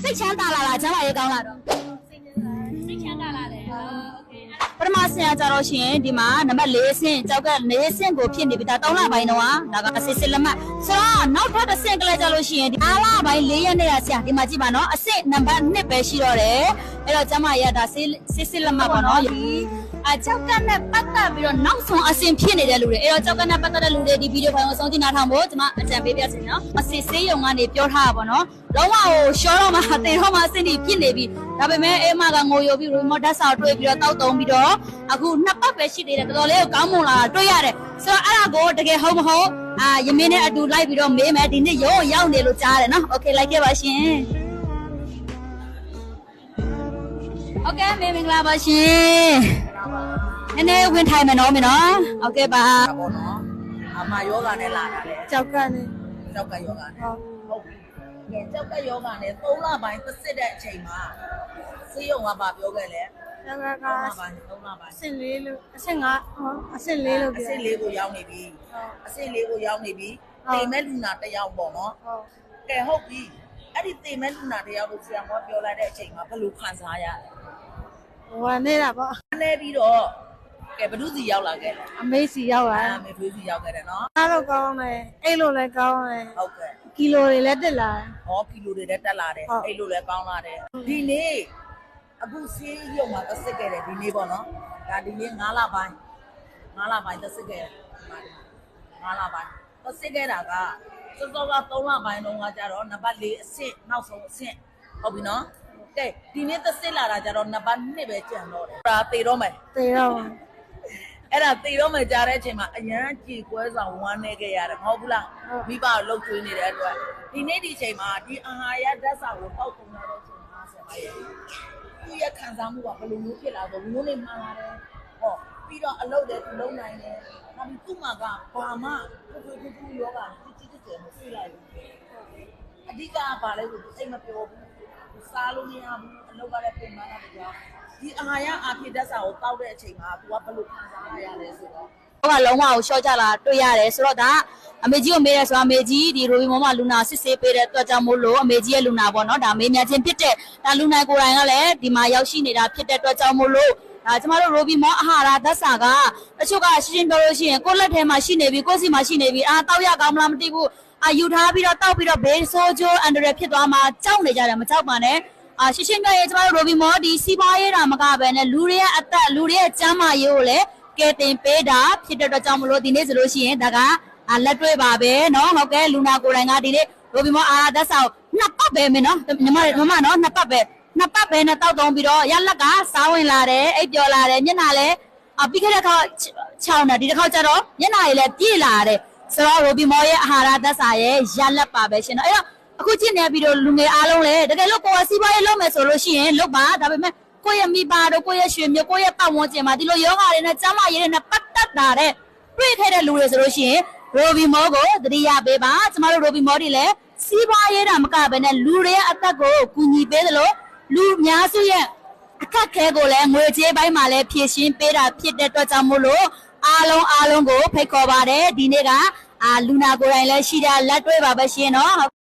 စိတ်ချမ်းသာလာကျမ်းမာရေးကောင်းလာတော့စိတ်ချမ်းသာလာတယ်ပထမဆင်ကကြတော့ရှင်ဒီမှာနံပါတ်4ဆင့်ကြောက်က4ဆင့်ကိုဖြစ်နေပြီဒါ3လပိုင်းတော့ဒါကစစ်လက်မှတ်ဆိုတော့နောက်ထပ်တစ်ဆင့်ကလေးကြလို့ရှိရင်အားလပိုင်း4ရက်နဲ့ဆရာဒီမှာကြည့်ပါနော်အဆင့်နံပါတ်2ပဲရှိတော့တယ်အဲ့တော့ကျမရတာစစ်လက်မှတ်ပေါ့နော်ကြောက်ကနဲ့ပတ်သက်ပြီးတော့နောက်ဆုံးအဆင်ဖြစ်နေတဲ့လူတွေအဲ့တော့ကြောက်ကနဲ့ပတ်သက်တဲ့လူတွေဒီဗီဒီယိုဖိုင်ကိုဆုံးကြည့်နားထောင်ဖို့ကျွန်မအကြံပေးပြစီနော်အစစ်ဆေးရုံကနေပြောထားတာပေါ့နော်လုံးဝရှောတော့မှတေတော့မှအဆင်ကြီးဖြစ်နေပြီဒါပေမဲ့အေးမကငိုယိုပြီးရီမို့ဓာတ်ဆောင်တွေ့ပြီးတော့တောက်တုံပြီးတော့အခု2ပတ်ပဲရှိသေးတယ်တော်တော်လေးကိုကောင်းမွန်လာတာတွေ့ရတယ်ဆိုတော့အဲ့ဒါကိုတကယ်ဟုတ်မဟုတ်ယမင်းနဲ့အတူလိုက်ပြီးတော့မေးမယ်ဒီနေ့ရုံးရောက်နေလို့ကြားရတယ်နော်โอเคလိုက်ခဲ့ပါရှင်โอเคမင်္ဂလာပါရှင်နည်းနည်းဝင်ထိုင်မယ်နော်မင်းနော်โอเคပါပေါ့နော်အမယောဂနဲ့လာတာလေကြောက်ကနဲ့ကြောက်ကယောဂနဲ့ဟုတ်ပြီကဲကြောက်ကယောဂနဲ့3လပိုင်းတစ်စစ်တဲ့အချိန်မှာစေးရုံကပြောခဲ့လေကြောက်က3လပိုင်းအဆင့်4လို့အဆင့်5အဆင့်4လို့အဆင့်4ကိုရောက်နေပြီအဆင့်4ကိုရောက်နေပြီတိမ်မဲ့လူနာတစ်ယောက်ပေါ့နော်ကဲဟုတ်ပြီအဲ့ဒီတိမ်မဲ့လူနာတစ်ယောက်ကိုဆရာမပြောလိုက်တဲ့အချိန်မှာဘယ်လိုခံစားရလဲဟိုနေတာပေါ့နေပြီးတော့ကဲဘ누구စီရောက်လာခဲ့လဲအမေစီရောက်လာအမေထွေးစီရောက်ခဲ့တယ်နော်အားလို့ကောင်းတယ်အဲ့လိုလည်းကောင်းတယ်ဟုတ်ကဲ့ကီလိုတွေလည်းတက်လာတယ်ဟောကီလိုတွေလည်းတက်လာတယ်အဲ့လိုလည်းကောင်းလာတယ်ဒီနေ့အခုဆေးရုံမှာသက်စစ်ခဲ့တယ်ဒီနေ့ပေါ့နော်ဒါဒီနေ့9လပိုင်းသက်စစ်ခဲ့တယ်9လပိုင်းသက်စစ်ခဲ့တာကစောစောက3လပိုင်းတုန်းကကြတော့နံပါတ်4အဆင့်နောက်ဆုံးအဆင့်ဟုတ်ပြီနော်ကဲဒီနေ့သက်စစ်လာတာကြတော့နံပါတ်2ပဲကျန်တော့တယ်ဒါသေတော့မယ်သေတော့အဲ့ဒါသေတော့မှကြားတဲ့အချိန်မှာအရန်ကြည်ကွဲဆောင်ဝမ်းနေခဲ့ရတယ်မဟုတ်ဘူးလားမိဘလှုပ်ချွေးနေတဲ့အတွက်ဒီနေ့ဒီချိန်မှာဒီအာဟာရဓာတ်ဆောင်ကိုတောက်ကုန်တဲ့အချိန်မှာဆက်ပါရဲ့သူရဲ့ခံစားမှုကဘယ်လိုမျိုးဖြစ်လာတော့မျိုးနေမှန်လာတယ်ဟောပြီးတော့အလုပ်လည်းသူလုပ်နိုင်တယ်နောက်ပြီးသူ့မှာကဘာမှပူယောဂကြီးကြီးကျယ်မတွေ့လိုက်ဘူးအဓိကဘာလဲဆိုသူအိမ်မပြောဘူးစားလို့မရဘူးအလုပ်ကလည်းပြင်ပန်းတာကြောင့်ဒီအာဟာရအာဖြည့်ဓာတ်စာကိုတောက်တဲ့အချိန်မှာ तू ကဘယ်လိုခံစားရလဲဆိုတော့ကလုံးဝကိုရှော့ကြလာတွေ့ရတယ်ဆိုတော့ဒါအမေကြီးကိုမေးရဲဆိုတော့အမေကြီးဒီရိုဘီမောမလူနာစစ်ဆေးပေးတဲ့အတွက်ကြောင့်မို့လို့အမေကြီးရဲ့လူနာပေါ့နော်ဒါမေးမြန်းခြင်းဖြစ်တဲ့ဒါလူနာကိုယ်တိုင်ကလည်းဒီမှာရောက်ရှိနေတာဖြစ်တဲ့အတွက်ကြောင့်မို့လို့ဒါကျမတို့ရိုဘီမောအာဟာရဓာတ်စာကတချို့ကရှင်းပြောလို့ရှိရင်ကိုယ့်လက်ထဲမှာရှိနေပြီကိုယ့်စီမှာရှိနေပြီတောက်ရကောင်းမလားမသိဘူးယူထားပြီးတော့တောက်ပြီးတော့ဘေးဆိုးကျိုးအန်ဒရယ်ဖြစ်သွားမှာကြောက်နေကြတယ်မကြောက်ပါနဲ့ရှင်းပြောရင်ကျမတို့ရိုဘီမောဒီစီးပွားရေးတာမကပဲနဲ့လူတွေရဲ့အသက်လူတွေရဲ့ကျန်းမာရေးကိုလည်းကဲတင်ပေးတာဖြစ်တဲ့အတွက်ကြောင့်မလို့ဒီနေ့ဆိုလို့ရှိရင်ဒါကလက်တွေ့ပါပဲเนาะဟုတ်ကဲ့လူနာကိုယ်တိုင်ကဒီနေ့ရိုဘီမောအာဓာတ်စာကို2ပတ်ပဲမင်းเนาะညီမเนาะ2ပတ်ပဲနဲ့တောက်တုံးပြီးတော့ရလက်ကစားဝင်လာတယ်အိပ်ပျော်လာတယ်မျက်နှာလည်းပြီးခဲ့တဲ့ခါ6နှစ်ဒီတစ်ခါကျတော့မျက်နှာရည်လည်းပြည့်လာတယ်ဆိုတော့ရိုဘီမောရဲ့အာဟာရဓာတ်စာရဲ့ရလက်ပါပဲရှင်เนาะအဲ့တော့အခုကြည့်နေပြီးတော့လူငယ်အားလုံးလည်းတကယ်လို့ကိုယ်စီးပွားရေးလုပ်မယ်ဆိုလို့ရှိရင်လုပ်ပါဒါပေမဲ့ကိုယ့်ရဲ့မိဘတို့ကိုယ့်ရဲ့ရွှေမျိုးကိုယ့်ရဲ့ပတ်ဝန်းကျင်မှာဒီလိုယောဂတွေနဲ့ကျန်းမာရေးတွေနဲ့ပတ်သက်တာတဲ့တွေ့ခဲ့တဲ့လူတွေဆိုလို့ရှိရင်ရိုဘီမောကိုသတိရပေးပါကျမတို့ရိုဘီမောတွေလည်းစီးပွားရေးတာမကဘဲနဲ့လူတွေရဲ့အသက်ကိုကူညီပေးသလိုလူများစုရဲ့အခက်ခဲကိုလည်းငွေကြေးပိုင်းမှာလည်းဖြည့်ရှင်းပေးတာဖြစ်တဲ့အတွက်ကြောင့်မို့လို့အားလုံးကိုဖိတ်ခေါ်ပါတယ်ဒီနေ့ကလူနာကိုယ်တိုင်လည်းရှိတာလက်တွေ့ပါပဲရှင်เนาะ